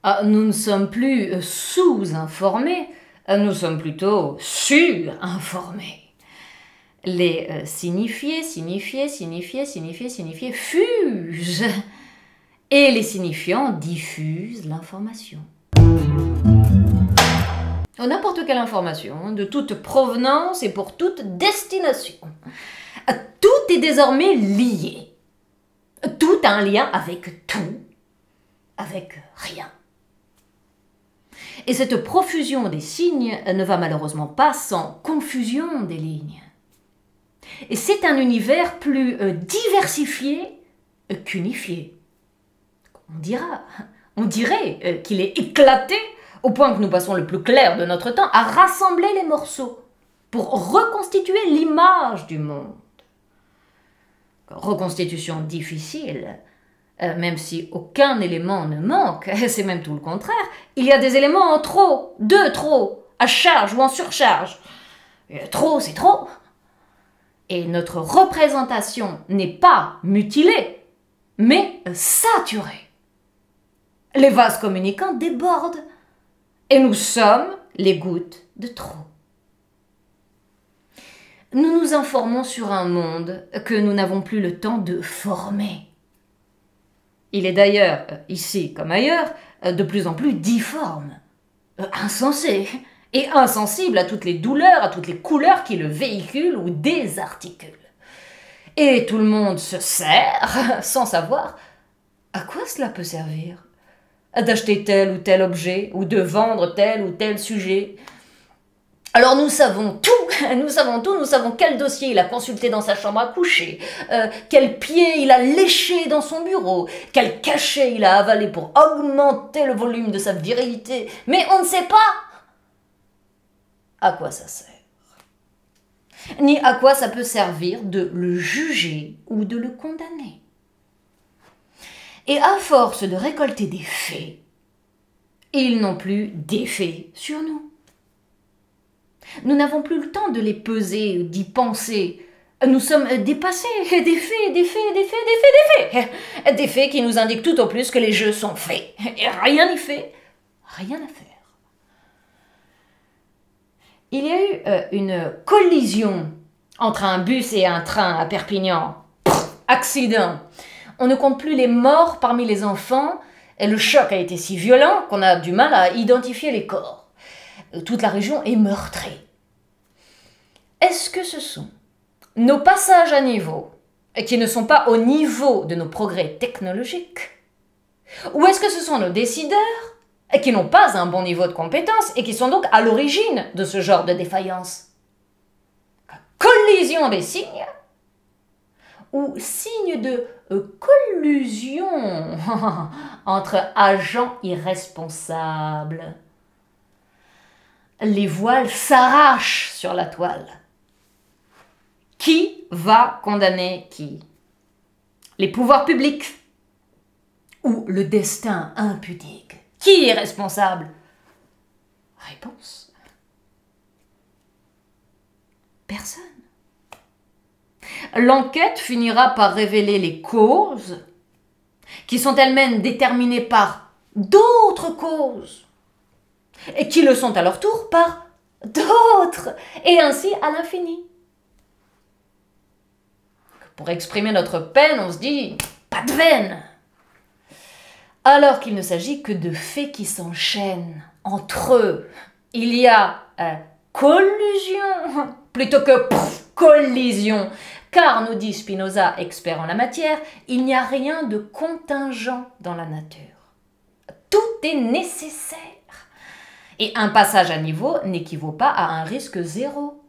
Ah, nous ne sommes plus sous-informés, nous sommes plutôt sur-informés. Les signifiés fusent, et les signifiants diffusent l'information. N'importe quelle information, de toute provenance et pour toute destination. Tout est désormais lié. Tout a un lien avec tout, avec rien. Et cette profusion des signes ne va malheureusement pas sans confusion des lignes. Et c'est un univers plus diversifié qu'unifié. On dirait qu'il est éclaté au point que nous passons le plus clair de notre temps à rassembler les morceaux pour reconstituer l'image du monde. Reconstitution difficile, même si aucun élément ne manque, c'est même tout le contraire, il y a des éléments en trop, de trop, à charge ou en surcharge. Trop, c'est trop. Et notre représentation n'est pas mutilée, mais saturée. Les vases communicants débordent, et nous sommes les gouttes de trop. Nous nous informons sur un monde que nous n'avons plus le temps de former. Il est d'ailleurs, ici comme ailleurs, de plus en plus difforme, insensé et insensible à toutes les douleurs, à toutes les couleurs qui le véhiculent ou désarticulent. Et tout le monde se sert, sans savoir à quoi cela peut servir. D'acheter tel ou tel objet, ou de vendre tel ou tel sujet. Alors nous savons tout, nous savons quel dossier il a consulté dans sa chambre à coucher, quel pied il a léché dans son bureau, quel cachet il a avalé pour augmenter le volume de sa virilité, mais on ne sait pas à quoi ça sert, ni à quoi ça peut servir de le juger ou de le condamner. Et à force de récolter des faits, ils n'ont plus d'effet sur nous. Nous n'avons plus le temps de les peser, d'y penser. Nous sommes dépassés. Des faits. Des faits qui nous indiquent tout au plus que les jeux sont faits. Et rien n'y fait, rien à faire. Il y a eu une collision entre un bus et un train à Perpignan. Accident. On ne compte plus les morts parmi les enfants. Et le choc a été si violent qu'on a du mal à identifier les corps. Toute la région est meurtrie. Est-ce que ce sont nos passages à niveau, qui ne sont pas au niveau de nos progrès technologiques, ou est-ce que ce sont nos décideurs, qui n'ont pas un bon niveau de compétence et qui sont donc à l'origine de ce genre de défaillance? Collision des signes, ou signe de collusion entre agents irresponsables? Les voiles s'arrachent sur la toile. Qui va condamner qui? Les pouvoirs publics ou le destin impudique? Qui est responsable? Réponse. Personne. L'enquête finira par révéler les causes qui sont elles-mêmes déterminées par d'autres causes et qui le sont à leur tour par d'autres, et ainsi à l'infini. Pour exprimer notre peine, on se dit « pas de veine !» alors qu'il ne s'agit que de faits qui s'enchaînent entre eux. Il y a collusion plutôt que collision, car, nous dit Spinoza, expert en la matière, il n'y a rien de contingent dans la nature. Tout est nécessaire. Et un passage à niveau n'équivaut pas à un risque zéro.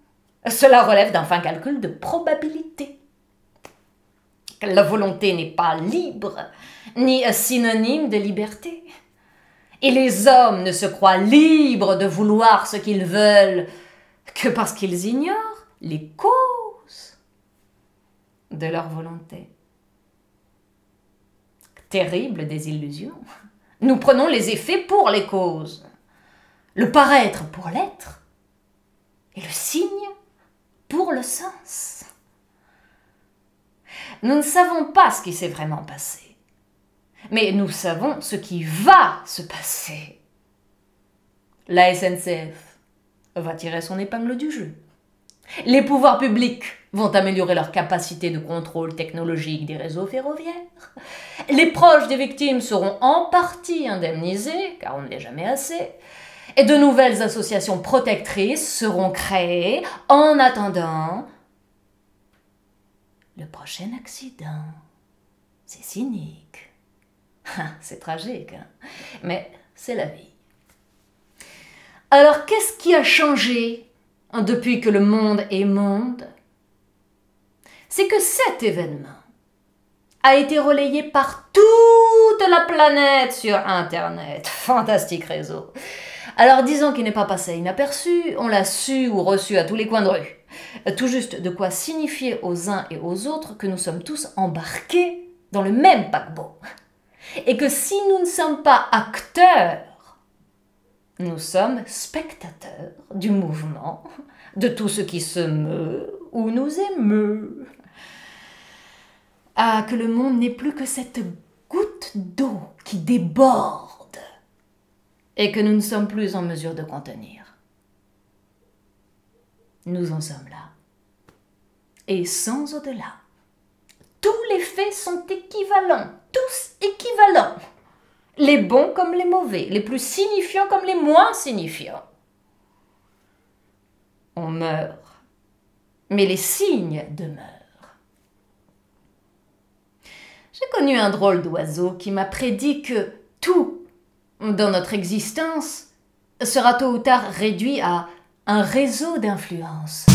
Cela relève d'un fin calcul de probabilité. La volonté n'est pas libre, ni synonyme de liberté. Et les hommes ne se croient libres de vouloir ce qu'ils veulent que parce qu'ils ignorent les causes de leur volonté. Terrible désillusion. Nous prenons les effets pour les causes. Le paraître pour l'être, et le signe pour le sens. Nous ne savons pas ce qui s'est vraiment passé. Mais nous savons ce qui va se passer. La SNCF va tirer son épingle du jeu. Les pouvoirs publics vont améliorer leur capacité de contrôle technologique des réseaux ferroviaires. Les proches des victimes seront en partie indemnisés, car on ne l'est jamais assez. Et de nouvelles associations protectrices seront créées en attendant le prochain accident. C'est cynique. C'est tragique, hein? Mais c'est la vie. Alors, qu'est-ce qui a changé depuis que le monde est monde? C'est que cet événement a été relayé par toute la planète sur Internet. Fantastique réseau. Alors disons qu'il n'est pas passé inaperçu, on l'a su ou reçu à tous les coins de rue. Tout juste de quoi signifier aux uns et aux autres que nous sommes tous embarqués dans le même paquebot. Et que si nous ne sommes pas acteurs, nous sommes spectateurs du mouvement, de tout ce qui se meut ou nous émeut. Ah, que le monde n'est plus que cette goutte d'eau qui déborde et que nous ne sommes plus en mesure de contenir. Nous en sommes là. Et sans au-delà. Tous les faits sont équivalents, tous équivalents. Les bons comme les mauvais, les plus signifiants comme les moins signifiants. On meurt, mais les signes demeurent. J'ai connu un drôle d'oiseau qui m'a prédit que tout dans notre existence sera tôt ou tard réduit à un réseau d'influence.